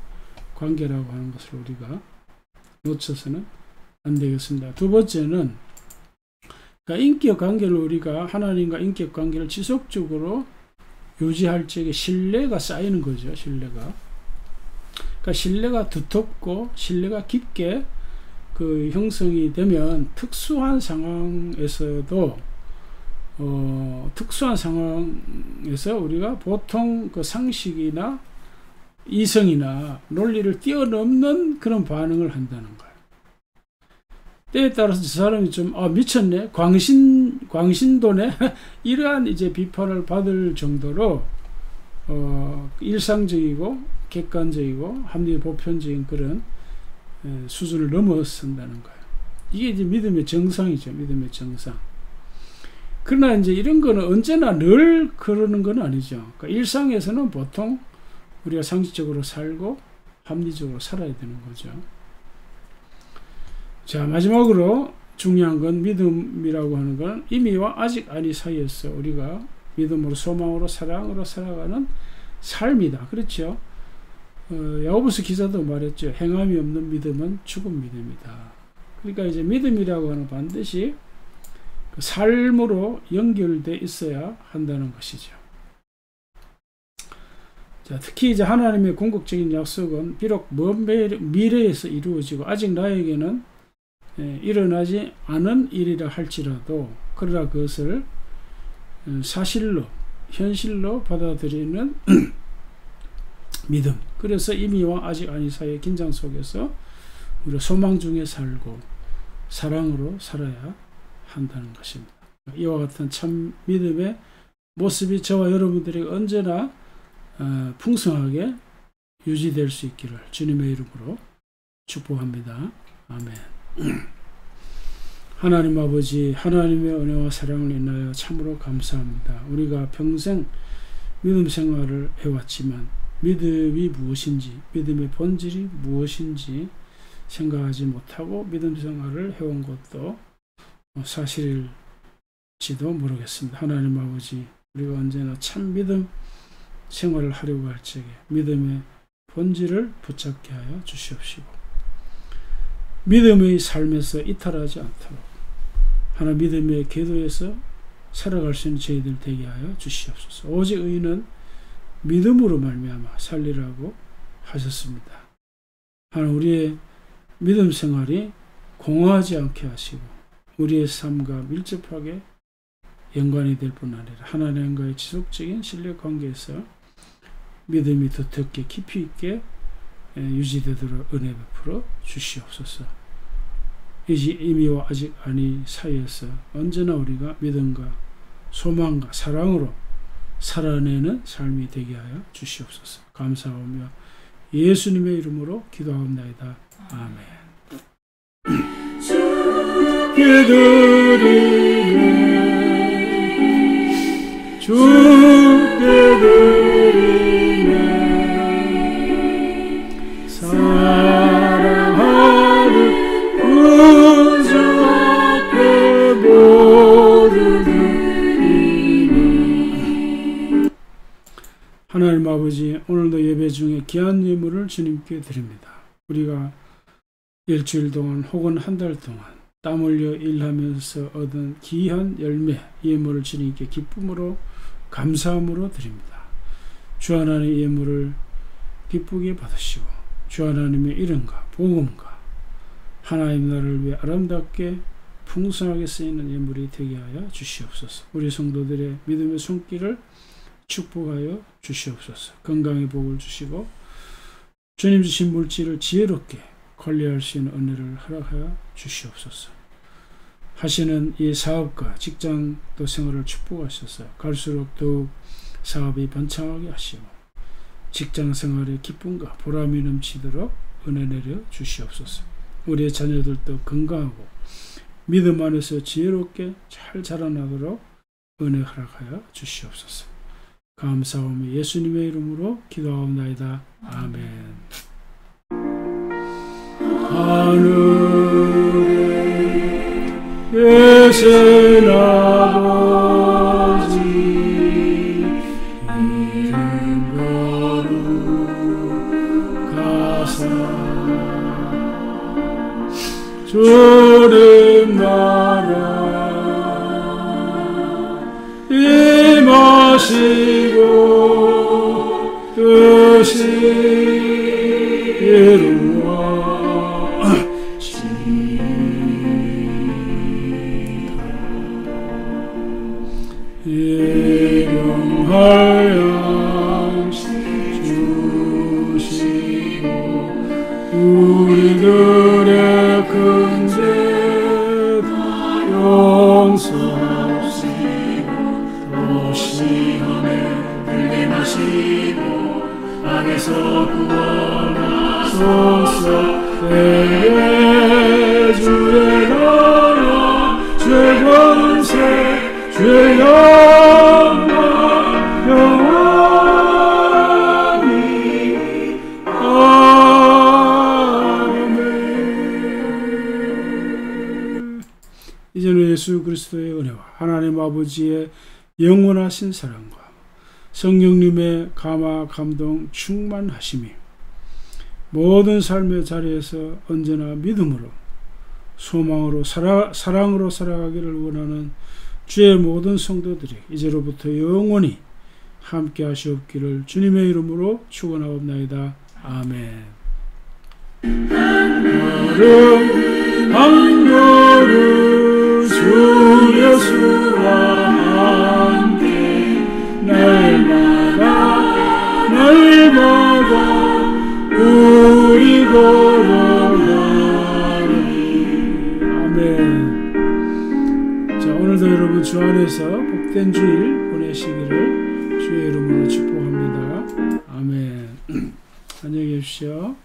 관계라고 하는 것을 우리가 놓쳐서는 안 되겠습니다. 두 번째는 그러니까 인격 관계를 우리가 하나님과 인격 관계를 지속적으로 유지할 적에 신뢰가 쌓이는 거죠. 신뢰가. 그러니까 신뢰가 두텁고 신뢰가 깊게 형성이 되면 특수한 상황에서도 특수한 상황에서 우리가 보통 그 상식이나 이성이나 논리를 뛰어넘는 그런 반응을 한다는 거예요. 때에 따라서 저 사람이 좀 미쳤네, 광신도네 이러한 이제 비판을 받을 정도로 일상적이고 객관적이고 합리 보편적인 그런 수준을 넘어선다는 거예요. 이게 이제 믿음의 정상이죠. 믿음의 정상. 그러나 이제 이런 거는 언제나 늘 그러는 건 아니죠. 그러니까 일상에서는 보통 우리가 상식적으로 살고 합리적으로 살아야 되는 거죠. 자, 마지막으로 중요한 건 믿음이라고 하는 건 이미와 아직 아니 사이에서 우리가 믿음으로, 소망으로, 사랑으로 살아가는 삶이다. 그렇죠? 야고보서 기자도 말했죠. 행함이 없는 믿음은 죽은 믿음이다. 그러니까 이제 믿음이라고 하는 반드시 삶으로 연결돼 있어야 한다는 것이죠. 자, 특히 이제 하나님의 궁극적인 약속은 비록 먼 미래에서 이루어지고 아직 나에게는 일어나지 않은 일이라 할지라도 그러나 그것을 사실로 현실로 받아들이는 믿음. 그래서 이미와 아직 아니 사이의 긴장 속에서 우리가 소망 중에 살고 사랑으로 살아야 한다는 것입니다. 이와 같은 참 믿음의 모습이 저와 여러분들에게 언제나 풍성하게 유지될 수 있기를 주님의 이름으로 축복합니다. 아멘. 하나님 아버지, 하나님의 은혜와 사랑을 인하여 참으로 감사합니다. 우리가 평생 믿음 생활을 해왔지만 믿음이 무엇인지, 믿음의 본질이 무엇인지 생각하지 못하고 믿음 생활을 해온 것도 사실일지도 모르겠습니다. 하나님 아버지, 우리가 언제나 참 믿음 생활을 하려고 할 적에 믿음의 본질을 붙잡게 하여 주시옵시고 믿음의 삶에서 이탈하지 않도록 하나 믿음의 궤도에서 살아갈 수 있는 저희들 되게 하여 주시옵소서. 오직 의인은 믿음으로 말미암아 살리라고 하셨습니다. 하나님 우리의 믿음 생활이 공허하지 않게 하시고 우리의 삶과 밀접하게 연관이 될 뿐 아니라 하나님과의 지속적인 신뢰 관계에서 믿음이 두텁게 깊이 있게 유지되도록 은혜 베풀어 주시옵소서. 이미와 아직 아니 사이에서 언제나 우리가 믿음과 소망과 사랑으로 살아내는 삶이 되게 하여 주시옵소서. 감사하며 예수님의 이름으로 기도하옵나이다. 아멘. 주께 드리네, 주께 드리네, 사랑하는 구주 앞에 모두 드리네. 하나님 아버지, 오늘도 예배 중에 귀한 예물을 주님께 드립니다. 우리가 일주일 동안 혹은 한 달 동안 땀 흘려 일하면서 얻은 귀한 열매, 예물을 주님께 기쁨으로 감사함으로 드립니다. 주 하나님의 예물을 기쁘게 받으시고 주 하나님의 이름과 복음과 하나님 나라를 위해 아름답게 풍성하게 쓰이는 예물이 되게 하여 주시옵소서. 우리 성도들의 믿음의 손길을 축복하여 주시옵소서. 건강의 복을 주시고 주님 주신 물질을 지혜롭게 관리할 수 있는 은혜를 허락하여 주시옵소서. 하시는 이 사업과 직장도 생활을 축복하셔서 갈수록 더욱 사업이 번창하게 하시고 직장 생활의 기쁨과 보람이 넘치도록 은혜 내려 주시옵소서. 우리의 자녀들도 건강하고 믿음 안에서 지혜롭게 잘 자라나도록 은혜 허락하여 주시옵소서. 감사하며 예수님의 이름으로 기도하옵나이다. 아멘. 하늘에 계신 아버지 이름 거룩하사 주님 나라 임하시고 뜻이 이루어지이다. 일용할 주시고 우리들의 큰 죄 다 용서하시고 또 시험에 들게 마시고 악에서 구원하소서. 내게 주의 나라 주의 권세 주의 영광 영원히 아멘. 이제는 예수 그리스도의 은혜와 하나님 아버지의 영원하신 사랑과 성령님의 감화 감동 충만하심이 모든 삶의 자리에서 언제나 믿음으로 소망으로 사랑으로 살아가기를 원하는 주의 모든 성도들이 이제로부터 영원히 함께 하시옵기를 주님의 이름으로 축원하옵나이다. 아멘. 걸음 한 걸음 주 예수와 함께 날마다 우리 걸어가리. 아멘. 자, 오늘도 여러분 주 안에서 복된 주일 보내시기를 주의 이름으로 축복합니다. 아멘. 안녕히 계십시오.